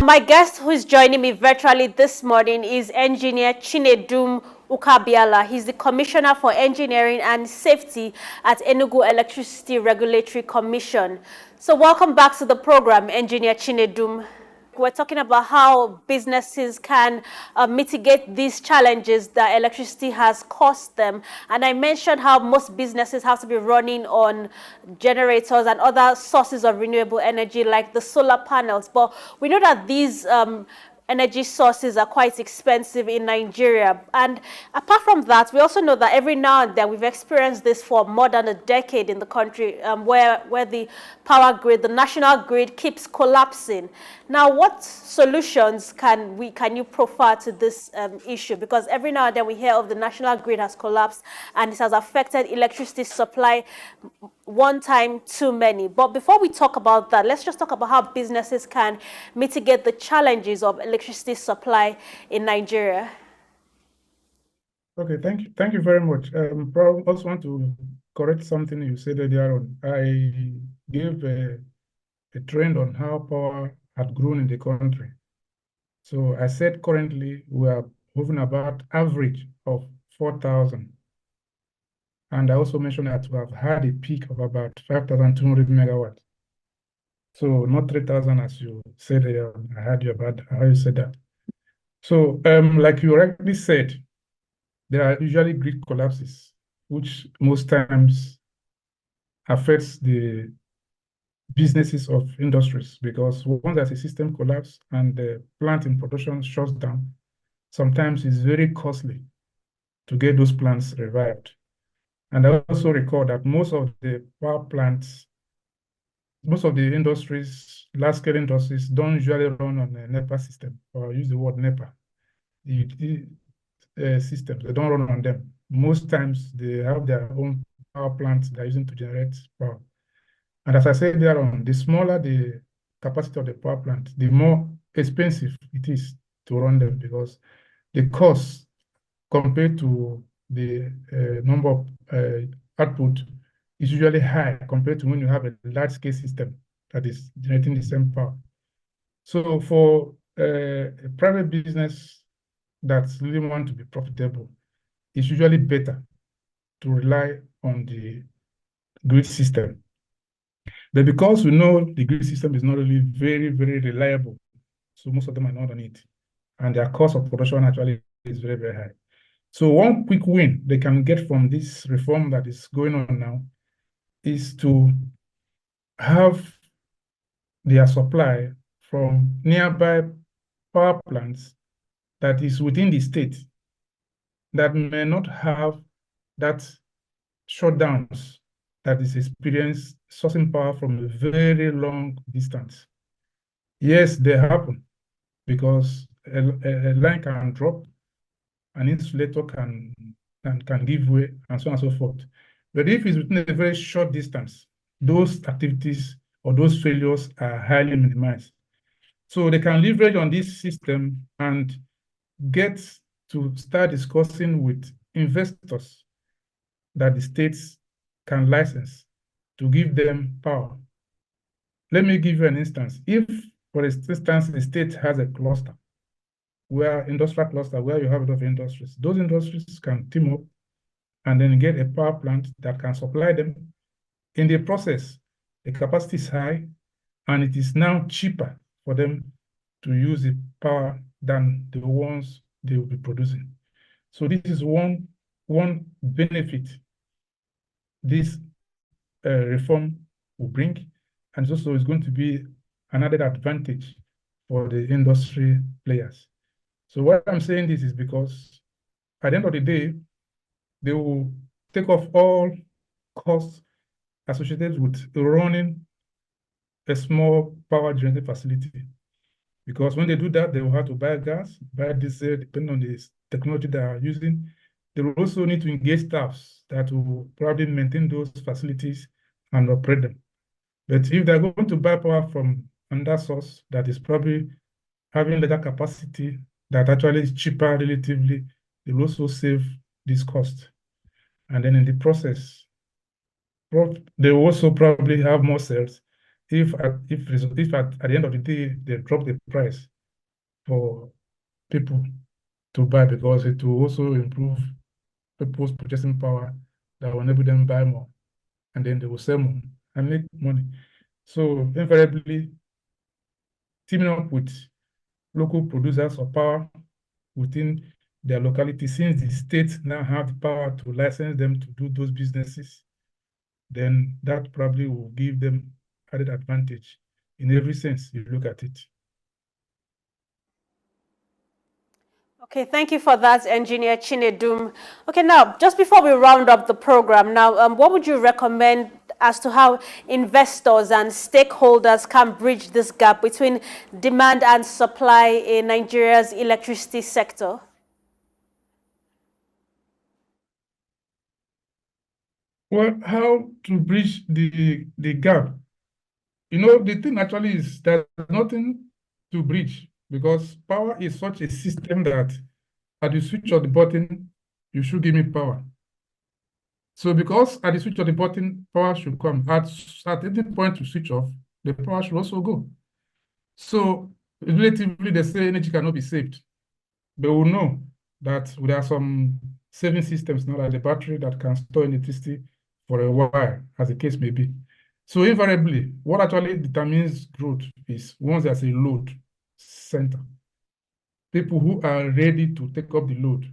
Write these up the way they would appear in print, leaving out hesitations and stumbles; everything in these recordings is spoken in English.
My guest who is joining me virtually this morning is Engineer Chinedum Ukabiala. He's the Commissioner for Engineering and Safety at Enugu Electricity Regulatory Commission. So welcome back to the program, Engineer Chinedum. We're talking about how businesses can mitigate these challenges that electricity has caused them. And I mentioned how most businesses have to be running on generators and other sources of renewable energy like the solar panels. But we know that these energy sources are quite expensive in Nigeria. And apart from that, we also know that every now and then we've experienced this for more than a decade in the country where the power grid, the national grid keeps collapsing. Now, what solutions can you profile to this issue? Because every now and then we hear of the national grid has collapsed and this has affected electricity supply one time too many. But before we talk about that, let's just talk about how businesses can mitigate the challenges of electricity supply in Nigeria. Okay, thank you very much. I also want to correct something you said earlier on. I gave a trend on how power had grown in the country. So I said currently we are moving about average of 4,000. And I also mentioned that we have had a peak of about 5,200 megawatts. So not 3,000 as you said earlier. I heard you about how you said that. So like you rightly said, there are usually grid collapses, which most times affects the businesses of industries, because once there's a system collapse and the plant in production shuts down, sometimes it's very costly to get those plants revived. And I also recall that most of the power plants, most of the industries, large-scale industries, don't usually run on a NEPA system, or use the word NEPA. The systems, they don't run on them. Most times they have their own power plants they're using to generate power. And as I said there on, the smaller the capacity of the power plant, the more expensive it is to run them, because the cost compared to the number of output is usually high compared to when you have a large-scale system that is generating the same power. So for a private business that really want to be profitable, it's usually better to rely on the grid system. But because we know the grid system is not really very, very reliable, so most of them are not on it, and their cost of production actually is very, very high. So one quick win they can get from this reform that is going on now is to have their supply from nearby power plants that is within the state that may not have that shutdowns that is experienced sourcing power from a very long distance. Yes, they happen because a line can drop, an insulator can give way, and so on and so forth. But if it's within a very short distance, those activities or those failures are highly minimized. So they can leverage on this system and get to start discussing with investors that the states can license to give them power. Let me give you an instance. If, for instance, the state has a cluster, industrial cluster, where you have a lot of industries, those industries can team up and then get a power plant that can supply them. In the process, the capacity is high, and it is now cheaper for them to use the power than the ones they will be producing. So this is one benefit this reform will bring, and also is going to be another advantage for the industry players. So what I'm saying this is because at the end of the day, they will take off all costs associated with running a small power generating facility. Because when they do that, they will have to buy gas, buy diesel, depending on the technology they are using. They will also need to engage staffs that will probably maintain those facilities and operate them. But if they're going to buy power from another source that is probably having better capacity, that actually is cheaper relatively, they will also save this cost. And then in the process, they will also probably have more sales if at the end of the day they drop the price. for people to buy, because it will also improve people's purchasing power that will enable them buy more, and then they will sell more and make money. So invariably, teaming up with local producers of power within their locality, since the state now have the power to license them to do those businesses, then that probably will give them added advantage in every sense you look at it. Okay, thank you for that, Engineer Chinedum. Okay, now, just before we round up the program, now, what would you recommend as to how investors and stakeholders can bridge this gap between demand and supply in Nigeria's electricity sector? Well, how to bridge the gap? You know, the thing actually is there's nothing to bridge, because power is such a system that at the switch of the button, you should give me power. So because at the switch of the button, power should come. At any point to switch off, the power should also go. So relatively, they say energy cannot be saved. They will know that there are some saving systems now, like the battery that can store electricity for a while, as the case may be. So invariably, what actually determines growth is once there's a load center, people who are ready to take up the load,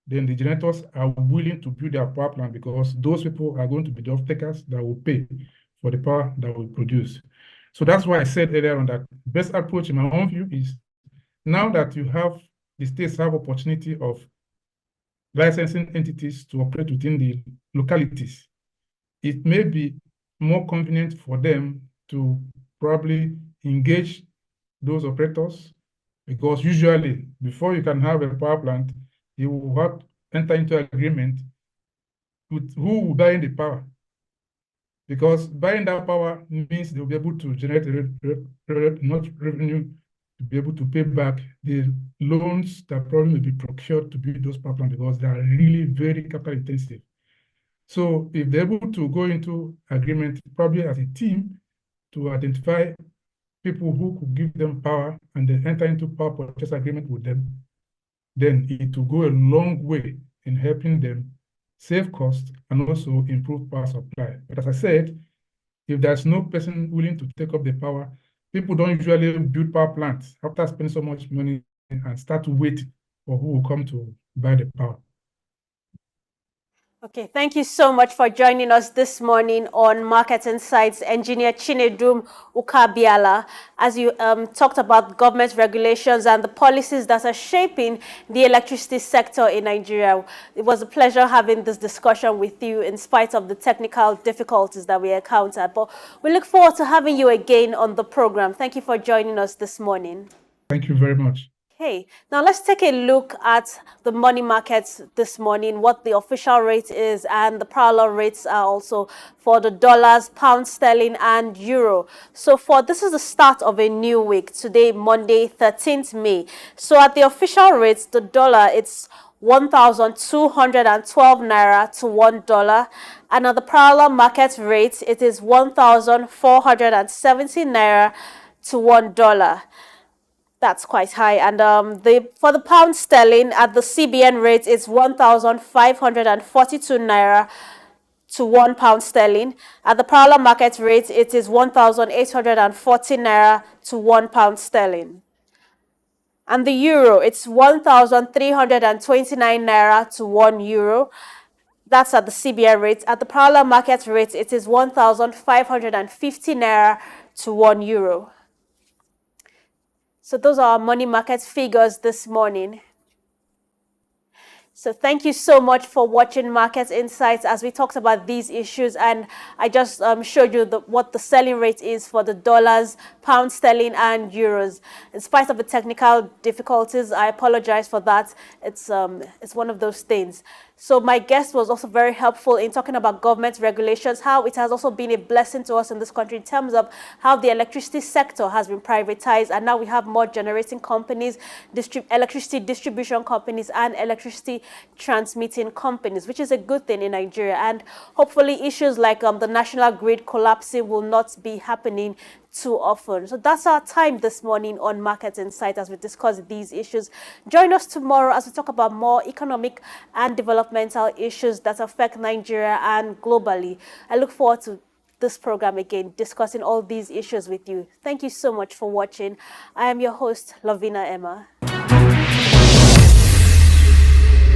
then the generators are willing to build their power plant, because those people are going to be the off-takers that will pay for the power that we produce. So that's why I said earlier on that best approach in my own view is, now that you have the states have opportunity of licensing entities to operate within the localities, it may be more convenient for them to probably engage those operators, because usually before you can have a power plant, you will have to enter into agreement with who will buy the power, because buying that power means they'll be able to generate not revenue, to be able to pay back the loans that probably may be procured to build those power plants, because they are really very capital intensive. So if they're able to go into agreement, probably as a team, to identify people who could give them power and then enter into power purchase agreement with them, then it will go a long way in helping them save costs and also improve power supply. But as I said, if there's no person willing to take up the power, people don't usually build power plants after spending so much money and start to wait for who will come to buy the power. Okay, thank you so much for joining us this morning on Market Insights, Engineer Chinedum Ukabiala, as you talked about government regulations and the policies that are shaping the electricity sector in Nigeria. It was a pleasure having this discussion with you in spite of the technical difficulties that we encountered. But we look forward to having you again on the program. Thank you for joining us this morning. Thank you very much. Okay, now let's take a look at the money markets this morning, what the official rate is, and the parallel rates are also for the dollars, pound sterling, and euro. So this is the start of a new week, today, Monday, 13th May. So at the official rates, the dollar, it's 1,212 naira to $1, and at the parallel market rate, it is 1,470 naira to $1. That's quite high. And for the pound sterling at the CBN rate, it's 1,542 naira to £1 sterling. At the parallel market rate, it is 1,840 naira to £1 sterling. And the euro, it's 1,329 naira to €1. That's at the CBN rate. At the parallel market rate, it is 1,550 naira to €1. So those are our money market figures this morning. So thank you so much for watching Market Insights as we talked about these issues, and I just showed you what the selling rate is for the dollars, pound sterling, and euros. In spite of the technical difficulties, I apologize for that. It's one of those things. So my guest was also very helpful in talking about government regulations, how it has also been a blessing to us in this country in terms of how the electricity sector has been privatized, and now we have more generating companies, electricity distribution companies, and electricity transmitting companies, which is a good thing in Nigeria. And hopefully issues like the national grid collapsing will not be happening too often. So that's our time this morning on Market Insight as we discuss these issues. Join us tomorrow as we talk about more economic and developmental issues that affect Nigeria and globally. I look forward to this program again, discussing all these issues with you. Thank you so much for watching. I am your host, Lavina Emma.